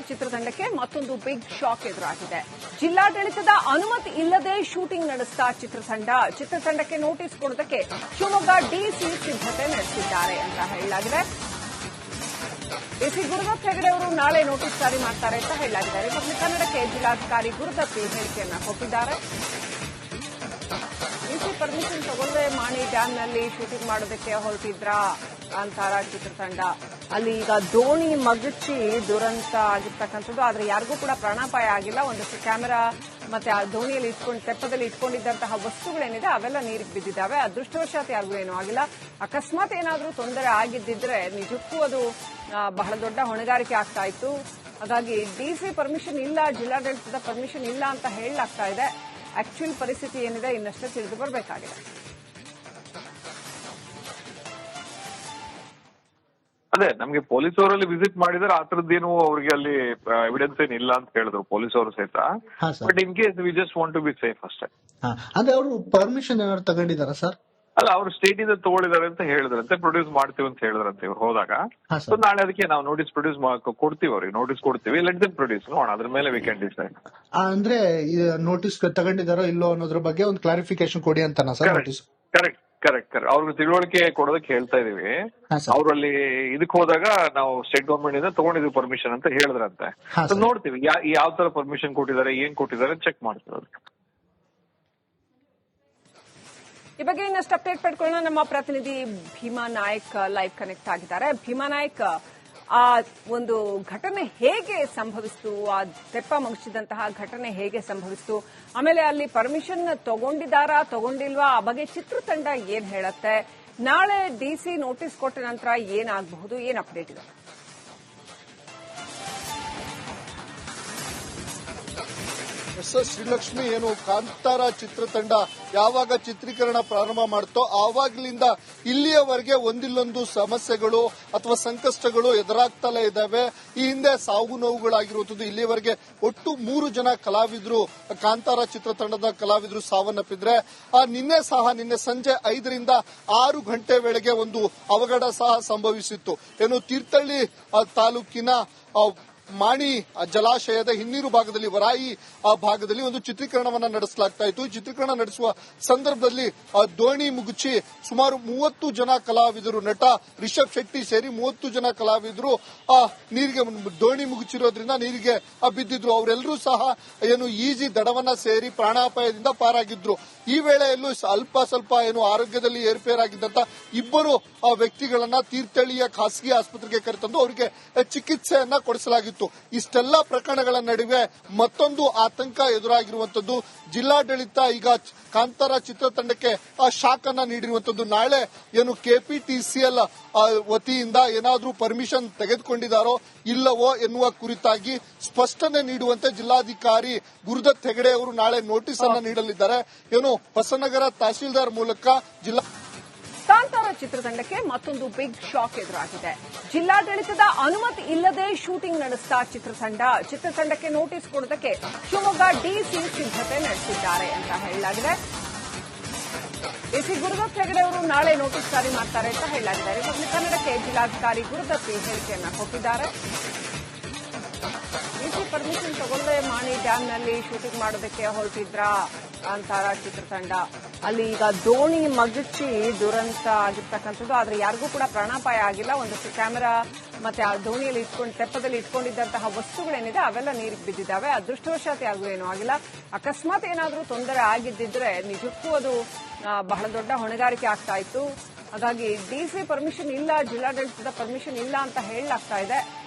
ಚಿತ್ರತಂಡಕ್ಕೆ ಮತ್ತೊಂದು big shock ಎದುರಾಗಿದೆ. ಜಿಲ್ಲಾಡಳಿತದ ಅನುಮತಿ ಇಲ್ಲದೆ ಶೂಟಿಂಗ್ ನಡೆಸಿದ ಚಿತ್ರತಂಡಕ್ಕೆ ನೋಟಿಸ್ ಕೊಡೋದಕ್ಕೆ ಶಿವಮೊಗ್ಗ ಡಿಸಿ ಸಿದ್ಧತೆ ನಡೆಸಿದ್ದಾರೆ ಅಂತ ಹೇಳಲಾಗಿದೆ. ಡಿಸಿ ಗುರುದತ್ ಹೆಗಡೆ ಅವರು ನಾಳೆ ನೋಟಿಸ್ ಜಾರಿ ಮಾಡ್ತಾರೆ ಅಂತ ಹೇಳಲಾಗಿದೆ. ರಿಪಬ್ಲಿಕ್ ಕನ್ನಡಕ್ಕೆ ಜಿಲ್ಲಾಧಿಕಾರಿ ಗುರುದತ್ ಹೇಳಿಕೆಯನ್ನ ಕೊಟ್ಟಿದ್ದಾರೆ. ಡಿಸಿ ಪರ್ಮಿಷನ್ ತಗೊಳ್ಳದೆ ಮಾಣಿ ಡ್ಯಾಂನಲ್ಲಿ ಶೂಟಿಂಗ್ ಮಾಡೋದಕ್ಕೆ ಹೊರಟಿದ್ರ ಕಾಂತಾರ ಚಿತ್ರತಂಡ. ಅಲ್ಲಿ ಈಗ ದೋಣಿ ಮಗುಚಿ ದುರಂತ ಆಗಿರ್ತಕ್ಕಂಥದ್ದು. ಆದ್ರೆ ಯಾರಿಗೂ ಕೂಡ ಪ್ರಾಣಾಪಾಯ ಆಗಿಲ್ಲ. ಒಂದಷ್ಟು ಕ್ಯಾಮೆರಾ ಮತ್ತೆ ಆ ದೋಣಿಯಲ್ಲಿ ತೆಪ್ಪದಲ್ಲಿ ಇಟ್ಕೊಂಡಿದ್ದಂತಹ ವಸ್ತುಗಳೇನಿದೆ ಅವೆಲ್ಲ ನೀರಿಗೆ ಬಿದ್ದಿದ್ದಾವೆ. ಅದೃಷ್ಟವಶಾತ್ ಯಾರಿಗೂ ಏನೂ ಆಗಿಲ್ಲ. ಅಕಸ್ಮಾತ್ ಏನಾದರೂ ತೊಂದರೆ ಆಗಿದ್ದಿದ್ರೆ ನಿಜಕ್ಕೂ ಅದು ಬಹಳ ದೊಡ್ಡ ಹೊಣೆಗಾರಿಕೆ ಆಗ್ತಾ ಇತ್ತು. ಹಾಗಾಗಿ ಡಿಸಿ ಪರ್ಮಿಷನ್ ಇಲ್ಲ, ಜಿಲ್ಲಾಡಳಿತದ ಪರ್ಮಿಷನ್ ಇಲ್ಲ ಅಂತ ಹೇಳಲಾಗ್ತಾ ಇದೆ. ಆಕ್ಚುಯಲ್ ಪರಿಸ್ಥಿತಿ ಏನಿದೆ ಇನ್ನಷ್ಟೇ ತಿಳಿದು ಬರಬೇಕಾಗಿದೆ. ಅದೇ ನಮ್ಗೆ ಪೊಲೀಸ್ ಅವರಲ್ಲಿ ವಿಸಿಟ್ ಮಾಡಿದ್ರೆ ಆ ತರದ್ದೇನು ಅವ್ರಿಗೆ ಅಲ್ಲಿ ಎವಿಡೆನ್ಸ್ ಏನಿಲ್ಲ ಅಂತ ಹೇಳಿದ್ರು ಪೊಲೀಸ್ ಅವರು ಸಹಿತ. But in case we just want to be safe ಅಷ್ಟೇ. ಅಂದ್ರೆ ಅವರು ಪರ್ಮಿಷನ್ ಏನಾದ್ರು ತಗೊಂಡಿದಾರ ಸರ್? ಅಲ್ಲ, ಅವ್ರು ಸ್ಟೇಟ್ ಇಂದ ತಗೊಳಿದಾರೆ ಅಂತ ಹೇಳಿದ್ರಂತೆ, ಪ್ರೊಡ್ಯೂಸ್ ಮಾಡ್ತೀವಿ ಅಂತ ಹೇಳಿದ್ರಂತೆ ಇವ್ರು ಹೋದಾಗ. ಸೊ ನಾಳೆ ಅದಕ್ಕೆ ನಾವು ನೋಟಿಸ್ ಪ್ರೊಡ್ಯೂಸ್ ಕೊಡ್ತೀವಿ, ಅವ್ರಿಗೆ ನೋಟಿಸ್ ಕೊಡ್ತೀವಿ. ಲೆಟ್ ದೆಮ್ ಪ್ರೊಡ್ಯೂಸ್ ನೋಡೋಣ, ಅದ್ರ ಮೇಲೆ ವಿ ಕ್ಯಾನ್ ಡಿಸೈಡ್. ಅಂದ್ರೆ ನೋಟಿಸ್ ತಗೊಂಡಿದಾರೋ ಇಲ್ಲೋ ಅನ್ನೋದ್ರ ಬಗ್ಗೆ ಒಂದು ಕ್ಲಾರಿಫಿಕೇಶನ್ ಕೊಡಿ ಅಂತಾನ sir notice? Correct correct correct ಅವ್ರಿಗೆ ತಿಳುವಳಿಕೆ ಕೊಡೋದಕ್ಕೆ ಹೇಳ್ತಾ ಇದೀವಿ. ಅವ್ರಲ್ಲಿ ಇದಕ್ ಹೋದಾಗ ನಾವು ಸ್ಟೇಟ್ ಗವರ್ಮೆಂಟ್ ಇಂದ ತಗೊಂಡಿದ್ವಿ ಪರ್ಮಿಷನ್ ಅಂತ ಹೇಳಿದ್ರಂತೆ. ನೋಡ್ತೀವಿ ಯಾವ ತರ ಪರ್ಮಿಷನ್ ಕೊಟ್ಟಿದ್ದಾರೆ, ಏನ್ ಕೊಟ್ಟಿದ್ದಾರೆ ಚೆಕ್ ಮಾಡ್ತೀವಿ ಅದಕ್ಕೆ. ಈ ಬಗ್ಗೆ ಇನ್ನಷ್ಟು ಅಪ್ಡೇಟ್ ಪಡ್ಕೊಳ್ಳೋಣ. ನಮ್ಮ ಪ್ರತಿನಿಧಿ ಭೀಮಾ ನಾಯಕ್ ಲೈವ್ ಕನೆಕ್ಟ್ ಆಗಿದ್ದಾರೆ. ಭೀಮಾ ನಾಯಕ್, ಆ ಒಂದು ಘಟನೆ ಹೇಗೆ ಸಂಭವಿಸಿತು? ಆ ತೆಪ್ಪ ಮಗುಚಿದಂತಹ ಘಟನೆ ಹೇಗೆ ಸಂಭವಿಸಿತು? ಆಮೇಲೆ ಅಲ್ಲಿ ಪರ್ಮಿಷನ್ ತಗೊಂಡಿದ್ದಾರಾ ತಗೊಂಡಿಲ್ವಾ ಆ ಬಗ್ಗೆ ಚಿತ್ರತಂಡ ಏನ್ ಹೇಳುತ್ತೆ? ನಾಳೆ ಡಿಸಿ ನೋಟಿಸ್ ಕೊಟ್ಟ ನಂತರ ಏನಾಗಬಹುದು? ಏನ್ ಅಪ್ಡೇಟ್ ಇದೆ? ಶ್ರೀಲಕ್ಷ್ಮಿ, ಏನು ಕಾಂತಾರ ಚಿತ್ರತಂಡ ಯಾವಾಗ ಚಿತ್ರೀಕರಣ ಪ್ರಾರಂಭ ಮಾಡುತ್ತೋ ಆವಾಗ್ಲಿಂದ ಇಲ್ಲಿಯವರೆಗೆ ಒಂದಿಲ್ಲೊಂದು ಸಮಸ್ಯೆಗಳು ಅಥವಾ ಸಂಕಷ್ಟಗಳು ಎದುರಾಗ್ತಲೇ ಇದ್ದಾವೆ. ಈ ಹಿಂದೆ ಸಾವು ನೋವುಗಳಾಗಿರುವಂತದ್ದು. ಇಲ್ಲಿಯವರೆಗೆ ಒಟ್ಟು 3 ಜನ ಕಲಾವಿದರು, ಕಾಂತಾರ ಚಿತ್ರತಂಡದ ಕಲಾವಿದರು ಸಾವನ್ನಪ್ಪಿದ್ರೆ, ನಿನ್ನೆ ಸಂಜೆ 5ರಿಂದ 6 ಗಂಟೆ ವೇಳೆಗೆ ಒಂದು ಅವಘಡ ಸಹ ಸಂಭವಿಸಿತ್ತು. ಏನು ತೀರ್ಥಹಳ್ಳಿ ತಾಲೂಕಿನ ಮಾಣಿ ಜಲಾಶಯದ ಹಿನ್ನೀರು ಭಾಗದಲ್ಲಿ, ವರಾಯಿ ಭಾಗದಲ್ಲಿ ಒಂದು ಚಿತ್ರೀಕರಣವನ್ನ ನಡೆಸಲಾಗ್ತಾ ಇತ್ತು. ಚಿತ್ರೀಕರಣ ನಡೆಸುವ ಸಂದರ್ಭದಲ್ಲಿ ದೋಣಿ ಮುಗುಚಿ ಸುಮಾರು 30 ಜನ ಕಲಾವಿದರು, ನಟ ರಿಷಬ್ ಶೆಟ್ಟಿ ಸೇರಿ 30 ಜನ ಕಲಾವಿದರು ನೀರಿಗೆ ದೋಣಿ ಮುಗುಚಿರೋದ್ರಿಂದ ನೀರಿಗೆ ಬಿದ್ದಿದ್ರು. ಅವರೆಲ್ಲರೂ ಸಹ ಏನು ಈಜಿ ದಡವನ್ನ ಸೇರಿ ಪ್ರಾಣಾಪಾಯದಿಂದ ಪಾರಾಗಿದ್ರು. ಈ ವೇಳೆಯಲ್ಲೂ ಅಲ್ಪ ಸ್ವಲ್ಪ ಏನು ಆರೋಗ್ಯದಲ್ಲಿ ಏರ್ಪೇರಾಗಿದ್ದಂತ 2 ವ್ಯಕ್ತಿಗಳನ್ನ ತೀರ್ಥಹಳ್ಳಿಯ ಖಾಸಗಿ ಆಸ್ಪತ್ರೆಗೆ ಕರೆತಂದು ಅವರಿಗೆ ಚಿಕಿತ್ಸೆಯನ್ನ ಕೊಡಿಸಲಾಗಿತ್ತು. ಇಷ್ಟೆಲ್ಲ ಪ್ರಕರಣಗಳ ನಡುವೆ ಮತ್ತೊಂದು ಆತಂಕ ಎದುರಾಗಿರುವಂತದ್ದು. ಜಿಲ್ಲಾಡಳಿತ ಈಗ ಕಾಂತಾರ ಚಿತ್ರತಂಡಕ್ಕೆ ಶಾಕ್ ಅನ್ನ ನೀಡಿರುವಂತದ್ದು. ನಾಳೆ ಏನು ಕೆಪಿಟಿಸಿಎಲ್ ವತಿಯಿಂದ ಏನಾದ್ರೂ ಪರ್ಮಿಷನ್ ತೆಗೆದುಕೊಂಡಿದ್ದಾರೋ ಇಲ್ಲವೋ ಎನ್ನುವ ಕುರಿತಾಗಿ ಸ್ಪಷ್ಟನೆ ನೀಡುವಂತೆ ಜಿಲ್ಲಾಧಿಕಾರಿ ಗುರುದತ್ ಹೆಗಡೆ ಅವರು ನಾಳೆ ನೋಟಿಸ್ ಅನ್ನ ನೀಡಲಿದ್ದಾರೆ. ಏನು ಹೊಸನಗರ ತಹಸೀಲ್ದಾರ್ ಮೂಲಕ ಕಾಂತಾರ ಚಿತ್ರತಂಡಕ್ಕೆ ಮತ್ತೊಂದು ಬಿಗ್ ಶಾಕ್ ಎದುರಾಗಿದೆ. ಜಿಲ್ಲಾಡಳಿತದ ಅನುಮತಿ ಇಲ್ಲದೆ ಶೂಟಿಂಗ್ ನಡೆಸಿದ ಚಿತ್ರತಂಡಕ್ಕೆ ನೋಟಿಸ್ ಕೊಡೋದಕ್ಕೆ ಶಿವಮೊಗ್ಗ ಡಿಸಿ ಸಿದ್ಧತೆ ನಡೆಸಿದ್ದಾರೆ ಅಂತ ಹೇಳಲಾಗಿದೆ. ಡಿಸಿ ಗುರುದತ್ ಹೆಗಡೆ ಅವರು ನಾಳೆ ನೋಟಿಸ್ ಜಾರಿ ಮಾಡ್ತಾರೆ ಅಂತ ಹೇಳಲಾಗಿದೆ. ರಿಪಬ್ಲಿಕ್ ಕನ್ನಡಕ್ಕೆ ಜಿಲ್ಲಾಧಿಕಾರಿ ಗುರುದತ್ ಹೇಳಿಕೆಯನ್ನ ಕೊಟ್ಟಿದ್ದಾರೆ. ಡಿಸಿ ಪರ್ಮಿಷನ್ ತಗೊಳ್ಳದೆ ಮಾಣಿ ಡ್ಯಾಂನಲ್ಲಿ ಶೂಟಿಂಗ್ ಮಾಡೋದಕ್ಕೆ ಹೊರಟಿದ್ರ ಕಾಂತಾರ ಚಿತ್ರತಂಡ. ಅಲ್ಲಿ ಈಗ ದೋಣಿ ಮಗುಚಿ ದುರಂತ ಆಗಿರ್ತಕ್ಕಂಥದ್ದು. ಆದ್ರೆ ಯಾರಿಗೂ ಕೂಡ ಪ್ರಾಣಾಪಾಯ ಆಗಿಲ್ಲ. ಒಂದಷ್ಟು ಕ್ಯಾಮೆರಾ ಮತ್ತೆ ಆ ದೋಣಿಯಲ್ಲಿ ತೆಪ್ಪದಲ್ಲಿ ಇಟ್ಕೊಂಡಿದ್ದಂತಹ ವಸ್ತುಗಳೇನಿದೆ ಅವೆಲ್ಲ ನೀರಿಗೆ ಬಿದ್ದಿದ್ದಾವೆ. ಅದೃಷ್ಟವಶಾತ್ ಯಾರಿಗೂ ಏನೂ ಆಗಿಲ್ಲ. ಅಕಸ್ಮಾತ್ ಏನಾದರೂ ತೊಂದರೆ ಆಗಿದ್ದಿದ್ರೆ ನಿಜಕ್ಕೂ ಅದು ಬಹಳ ದೊಡ್ಡ ಹೊಣೆಗಾರಿಕೆ ಆಗ್ತಾ ಇತ್ತು. ಹಾಗಾಗಿ ಡಿಸಿ ಪರ್ಮಿಷನ್ ಇಲ್ಲ, ಜಿಲ್ಲಾಡಳಿತದ ಪರ್ಮಿಷನ್ ಇಲ್ಲ ಅಂತ ಹೇಳಲಾಗ್ತಾ ಇದೆ.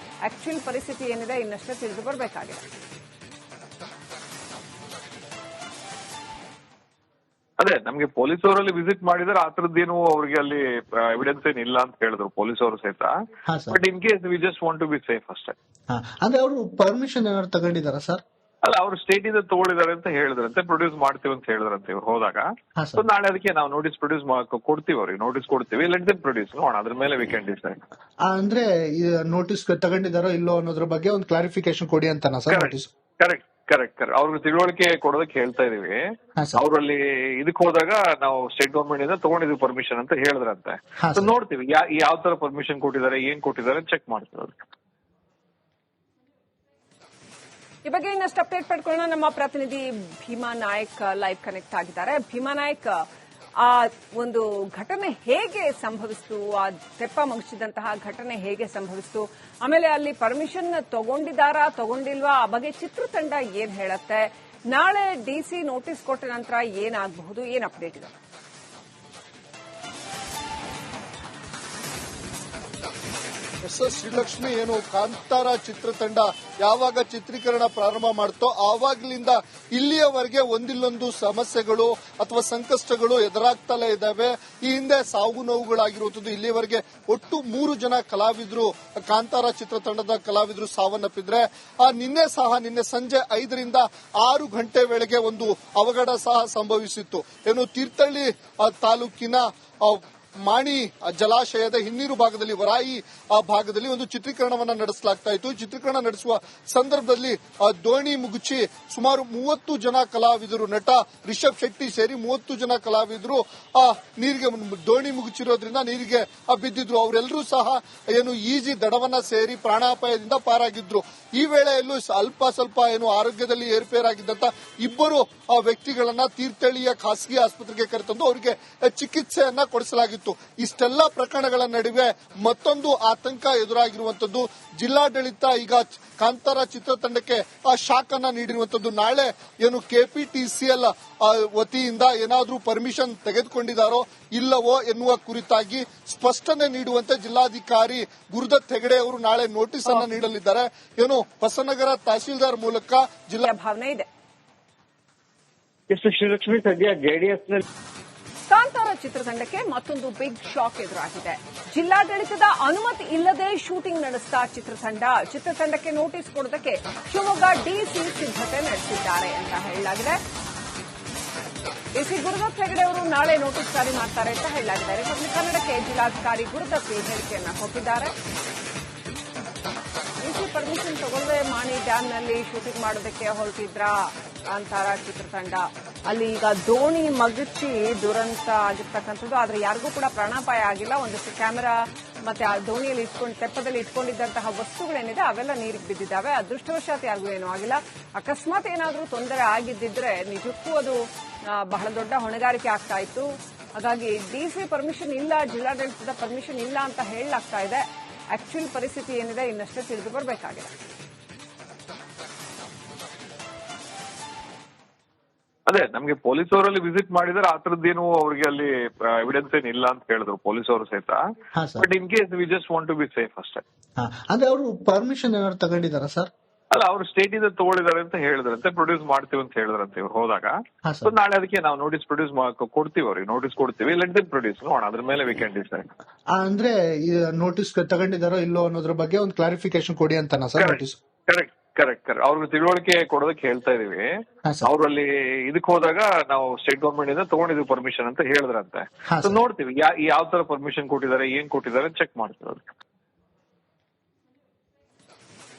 ಆಕ್ಚುಯಲ್ ಪರಿಸ್ಥಿತಿ ಏನಿದೆ ಇನ್ನಷ್ಟೇ ತಿಳಿದು ಬರಬೇಕಾಗಿದೆ. ಅದೇ ನಮ್ಗೆ ಪೊಲೀಸ್ ಅವರಲ್ಲಿ ವಿಸಿಟ್ ಮಾಡಿದ್ರೆ ಆ ತರದ್ದೇನು ಅವ್ರಿಗೆ ಅಲ್ಲಿ ಎವಿಡೆನ್ಸ್ ಏನಿಲ್ಲ ಅಂತ ಹೇಳಿದ್ರು ಪೊಲೀಸ್ ಅವರು ಸಹಿತ. But in case we just want to be safe ಅಷ್ಟೇ. ಅಂದ್ರೆ ಅವರು ಪರ್ಮಿಷನ್ ಏನಾದ್ರು ತಗೊಂಡಿದಾರ ಸರ್? ಅಲ್ಲ, ಅವ್ರು ಸ್ಟೇಟ್ ಇಂದ ತಗೊಳಿದಾರೆ ಅಂತ ಹೇಳಿದ್ರಂತೆ, ಪ್ರೊಡ್ಯೂಸ್ ಮಾಡ್ತೀವಿ ಅಂತ ಹೇಳಿದ್ರಂತೆ ಇವ್ರು ಹೋದಾಗ. ಸೊ ನಾಳೆ ಅದಕ್ಕೆ ನಾವು ನೋಟಿಸ್ ಪ್ರೊಡ್ಯೂಸ್ ಕೊಡ್ತೀವಿ, ಅವ್ರಿಗೆ ನೋಟಿಸ್ ಕೊಡ್ತೀವಿ. ಲೆಟ್ ದೆಮ್ ಪ್ರೊಡ್ಯೂಸ್ ನೋಡೋಣ, ಅದ್ರ ಮೇಲೆ ವಿ ಕ್ಯಾನ್ ಡಿಸೈಡ್. ಅಂದ್ರೆ ನೋಟಿಸ್ ತಗೊಂಡಿದಾರೋ ಇಲ್ಲೋ ಅನ್ನೋದ್ರ ಬಗ್ಗೆ ಒಂದು ಕ್ಲಾರಿಫಿಕೇಶನ್ ಕೊಡಿ ಅಂತಾನ sir notice? Correct correct correct ಅವ್ರಿಗೆ ತಿಳುವಳಿಕೆ ಕೊಡೋದಕ್ಕೆ ಹೇಳ್ತಾ ಇದೀವಿ. ಅವ್ರಲ್ಲಿ ಇದಕ್ ಹೋದಾಗ ನಾವು ಸ್ಟೇಟ್ ಗವರ್ಮೆಂಟ್ ಇಂದ ತಗೊಂಡಿದ್ವಿ ಪರ್ಮಿಷನ್ ಅಂತ ಹೇಳಿದ್ರಂತೆ. ನೋಡ್ತೀವಿ ಯಾವ ತರ ಪರ್ಮಿಷನ್ ಕೊಟ್ಟಿದ್ದಾರೆ, ಏನ್ ಕೊಟ್ಟಿದ್ದಾರೆ ಚೆಕ್ ಮಾಡ್ತೀವಿ ಅದಕ್ಕೆ. ಈ ಬಗ್ಗೆ ಇನ್ನಷ್ಟು ಅಪ್ಡೇಟ್ ಪಡ್ಕೊಳ್ಳೋಣ. ನಮ್ಮ ಪ್ರತಿನಿಧಿ ಭೀಮಾ ನಾಯಕ್ ಲೈವ್ ಕನೆಕ್ಟ್ ಆಗಿದ್ದಾರೆ. ಭೀಮಾ ನಾಯಕ್, ಆ ಒಂದು ಘಟನೆ ಹೇಗೆ ಸಂಭವಿಸಿತು? ಆ ತೆಪ್ಪ ಮಗುಚಿದಂತಹ ಘಟನೆ ಹೇಗೆ ಸಂಭವಿಸಿತು? ಆಮೇಲೆ ಅಲ್ಲಿ ಪರ್ಮಿಷನ್ ತಗೊಂಡಿದ್ದಾರಾ ತಗೊಂಡಿಲ್ವಾ? ಆ ಬಗ್ಗೆ ಚಿತ್ರತಂಡ ಏನ್ ಹೇಳುತ್ತೆ? ನಾಳೆ ಡಿಸಿ ನೋಟಿಸ್ ಕೊಟ್ಟ ನಂತರ ಏನಾಗಬಹುದು? ಏನ್ ಅಪ್ಡೇಟ್ ಇದೆ? ಎಸ್ ಎಸ್ ಶ್ರೀಲಕ್ಷ್ಮಿ, ಏನು ಕಾಂತಾರ ಚಿತ್ರತಂಡ ಯಾವಾಗ ಚಿತ್ರೀಕರಣ ಪ್ರಾರಂಭ ಮಾಡ್ತೋ ಆವಾಗ್ಲಿಂದ ಇಲ್ಲಿಯವರೆಗೆ ಒಂದಿಲ್ಲೊಂದು ಸಮಸ್ಯೆಗಳು ಅಥವಾ ಸಂಕಷ್ಟಗಳು ಎದುರಾಗ್ತಲೇ ಇದ್ದಾವೆ. ಈ ಹಿಂದೆ ಸಾವು ನೋವುಗಳಾಗಿರುವಂತದ್ದು. ಇಲ್ಲಿಯವರೆಗೆ ಒಟ್ಟು 3 ಜನ ಕಲಾವಿದರು, ಕಾಂತಾರ ಚಿತ್ರತಂಡದ ಕಲಾವಿದರು ಸಾವನ್ನಪ್ಪಿದ್ರೆ, ನಿನ್ನೆ ಸಂಜೆ 5ರಿಂದ 6 ಗಂಟೆ ವೇಳೆಗೆ ಒಂದು ಅವಘಡ ಸಹ ಸಂಭವಿಸಿತ್ತು. ಏನು ತೀರ್ಥಹಳ್ಳಿ ತಾಲೂಕಿನ ಮಾಣಿ ಜಲಾಶಯದ ಹಿನ್ನೀರು ಭಾಗದಲ್ಲಿ, ವರಾಯಿ ಭಾಗದಲ್ಲಿ ಒಂದು ಚಿತ್ರೀಕರಣವನ್ನ ನಡೆಸಲಾಗ್ತಾ ಇತ್ತು. ಚಿತ್ರೀಕರಣ ನಡೆಸುವ ಸಂದರ್ಭದಲ್ಲಿ ದೋಣಿ ಮುಗುಚಿ ಸುಮಾರು 30 ಜನ ಕಲಾವಿದರು, ನಟ ರಿಷಬ್ ಶೆಟ್ಟಿ ಸೇರಿ 30 ಜನ ಕಲಾವಿದರು ನೀರಿಗೆ ದೋಣಿ ಮುಗುಚಿರೋದ್ರಿಂದ ನೀರಿಗೆ ಬಿದ್ದಿದ್ರು. ಅವರೆಲ್ಲರೂ ಸಹ ಏನು ಈಜಿ ದಡವನ್ನ ಸೇರಿ ಪ್ರಾಣಾಪಾಯದಿಂದ ಪಾರಾಗಿದ್ರು. ಈ ವೇಳೆಯಲ್ಲೂ ಅಲ್ಪ ಸ್ವಲ್ಪ ಏನು ಆರೋಗ್ಯದಲ್ಲಿ ಏರುಪೇರಾಗಿದ್ದಂತ 2 ವ್ಯಕ್ತಿಗಳನ್ನ ತೀರ್ಥಹಳ್ಳಿಯ ಖಾಸಗಿ ಆಸ್ಪತ್ರೆಗೆ ಕರೆತಂದು ಅವರಿಗೆ ಚಿಕಿತ್ಸೆಯನ್ನ ಕೊಡಿಸಲಾಗಿತ್ತು. ಇಷ್ಟೆಲ್ಲ ಪ್ರಕರಣಗಳ ನಡುವೆ ಮತ್ತೊಂದು ಆತಂಕ ಎದುರಾಗಿರುವಂತದ್ದು. ಜಿಲ್ಲಾಡಳಿತ ಈಗ ಕಾಂತಾರ ಚಿತ್ರತಂಡಕ್ಕೆ ಶಾಕ್ ಅನ್ನ ನೀಡಿರುವಂತದ್ದು. ನಾಳೆ ಏನು ಕೆಪಿಟಿಸಿಎಲ್ ವತಿಯಿಂದ ಏನಾದ್ರೂ ಪರ್ಮಿಷನ್ ತೆಗೆದುಕೊಂಡಿದ್ದಾರೋ ಇಲ್ಲವೋ ಎನ್ನುವ ಕುರಿತಾಗಿ ಸ್ಪಷ್ಟನೆ ನೀಡುವಂತೆ ಜಿಲ್ಲಾಧಿಕಾರಿ ಗುರುದತ್ ಹೆಗಡೆ ಅವರು ನಾಳೆ ನೋಟಿಸ್ ಅನ್ನ ನೀಡಲಿದ್ದಾರೆ. ಏನು ಹೊಸನಗರ ತಹಸೀಲ್ದಾರ್ ಮೂಲಕ ಜಿಲ್ಲಾ ಭಾವನೆ ಇದೆ. ಶ್ರೀಲಕ್ಷ್ಮಿ, ಸದ್ಯ ಜೆಡಿಎಸ್ನಲ್ಲಿ ಕಾಂತಾರ ಚಿತ್ರತಂಡಕ್ಕೆ ಮತ್ತೊಂದು ಬಿಗ್ ಶಾಕ್ ಎದುರಾಗಿದೆ. ಜಿಲ್ಲಾಡಳಿತದ ಅನುಮತಿ ಇಲ್ಲದೆ ಶೂಟಿಂಗ್ ನಡೆಸಿದ ಚಿತ್ರತಂಡಕ್ಕೆ ನೋಟಿಸ್ ಕೊಡೋದಕ್ಕೆ ಶಿವಮೊಗ್ಗ ಡಿಸಿ ಸಿದ್ಧತೆ ನಡೆಸಿದ್ದಾರೆ ಅಂತ ಹೇಳಲಾಗಿದೆ. ಡಿಸಿ ಗುರುದತ್ ಹೆಗಡೆ ಅವರು ನಾಳೆ ನೋಟಿಸ್ ಜಾರಿ ಮಾಡ್ತಾರೆ ಅಂತ ಹೇಳಲಾಗಿದೆ. ರಿಪಬ್ಲಿಕ್ ಕನ್ನಡಕ್ಕೆ ಜಿಲ್ಲಾಧಿಕಾರಿ ಗುರುದತ್ ಹೇಳಿಕೆಯನ್ನ ಕೊಟ್ಟಿದ್ದಾರೆ. ಡಿಸಿ ಪರ್ಮಿಷನ್ ತಗೊಳ್ಳದೆ ಮಾಣಿ ಡ್ಯಾಂನಲ್ಲಿ ಶೂಟಿಂಗ್ ಮಾಡೋದಕ್ಕೆ ಹೊರಟಿದ್ರ ಕಾಂತಾರ ಚಿತ್ರತಂಡ. ಅಲ್ಲಿ ಈಗ ದೋಣಿ ಮಗುಚಿ ದುರಂತ ಆಗಿರ್ತಕ್ಕಂಥದ್ದು. ಆದ್ರೆ ಯಾರಿಗೂ ಕೂಡ ಪ್ರಾಣಾಪಾಯ ಆಗಿಲ್ಲ. ಒಂದಷ್ಟು ಕ್ಯಾಮೆರಾ ಮತ್ತೆ ಆ ದೋಣಿಯಲ್ಲಿ ತೆಪ್ಪದಲ್ಲಿ ಇಟ್ಕೊಂಡಿದ್ದಂತಹ ವಸ್ತುಗಳೇನಿದೆ ಅವೆಲ್ಲ ನೀರಿಗೆ ಬಿದ್ದಿದ್ದಾವೆ. ಅದೃಷ್ಟವಶಾತ್ ಯಾರಿಗೂ ಏನೂ ಆಗಿಲ್ಲ. ಅಕಸ್ಮಾತ್ ಏನಾದರೂ ತೊಂದರೆ ಆಗಿದ್ದಿದ್ರೆ ನಿಜಕ್ಕೂ ಅದು ಬಹಳ ದೊಡ್ಡ ಹೊಣೆಗಾರಿಕೆ ಆಗ್ತಾ ಇತ್ತು. ಹಾಗಾಗಿ ಡಿಸಿ ಪರ್ಮಿಷನ್ ಇಲ್ಲ, ಜಿಲ್ಲಾಡಳಿತದ ಪರ್ಮಿಷನ್ ಇಲ್ಲ ಅಂತ ಹೇಳಲಾಗ್ತಾ ಇದೆ. ಆಕ್ಚುಯಲ್ ಪರಿಸ್ಥಿತಿ ಏನಿದೆ ಇನ್ನಷ್ಟೇ ತಿಳಿದು ಬರಬೇಕಾಗಿದೆ. ಅದೇ ನಮ್ಗೆ ಪೊಲೀಸ್ ಅವರಲ್ಲಿ ವಿಸಿಟ್ ಮಾಡಿದ್ರೆ ಆ ತರದ್ದೇನು ಅವ್ರಿಗೆ ಅಲ್ಲಿ ಎವಿಡೆನ್ಸ್ ಏನಿಲ್ಲ ಅಂತ ಹೇಳಿದ್ರು ಪೊಲೀಸ್ ಅವರು ಸಹಿತ. But in case we just want to be safe ಅಷ್ಟೇ. ಅಂದ್ರೆ ಅವರು ಪರ್ಮಿಷನ್ ಏನಾದ್ರು ತಗೊಂಡಿದಾರಾ ಸರ್? ಅಲ್ಲ, ಅವ್ರು ಸ್ಟೇಟ್ ಇಂದ ತಗೊಳಿದಾರೆ ಅಂತ ಹೇಳಿದ್ರಂತೆ, ಪ್ರೊಡ್ಯೂಸ್ ಮಾಡ್ತೀವಿ ಅಂತ ಹೇಳಿದ್ರಂತೆ ಇವ್ರು ಹೋದಾಗ. ಸೊ ನಾಳೆ ಅದಕ್ಕೆ ನಾವು ನೋಟಿಸ್ ಪ್ರೊಡ್ಯೂಸ್ ಕೊಡ್ತೀವಿ, ಅವ್ರಿಗೆ ನೋಟಿಸ್ ಕೊಡ್ತೀವಿ. ಲೆಟ್ ದೆಮ್ ಪ್ರೊಡ್ಯೂಸ್ ನೋಡೋಣ, ಅದ್ರ ಮೇಲೆ ವಿ ಕ್ಯಾನ್ ಡಿಸೈಡ್. ಅಂದ್ರೆ ನೋಟಿಸ್ ತಗೊಂಡಿದಾರೋ ಇಲ್ಲೋ ಅನ್ನೋದ್ರ ಬಗ್ಗೆ ಒಂದು ಕ್ಲಾರಿಫಿಕೇಶನ್ ಕೊಡಿ ಅಂತಾನ sir notice? Correct correct correct ಅವ್ರಿಗೆ ತಿಳುವಳಿಕೆ ಕೊಡೋದಕ್ಕೆ ಹೇಳ್ತಾ ಇದೀವಿ. ಅವ್ರು ಅಲ್ಲಿ ಇದಕ್ ಹೋದಾಗ ನಾವು ಸ್ಟೇಟ್ ಗವರ್ಮೆಂಟ್ ಇಂದ ತಗೊಂಡಿದ್ವಿ ಪರ್ಮಿಷನ್ ಅಂತ ಹೇಳಿದ್ರಂತೆ. ನೋಡ್ತೀವಿ ಯಾವ ತರ ಪರ್ಮಿಷನ್ ಕೊಟ್ಟಿದ್ದಾರೆ, ಏನ್ ಕೊಟ್ಟಿದ್ದಾರೆ ಚೆಕ್ ಮಾಡ್ತೀವಿ.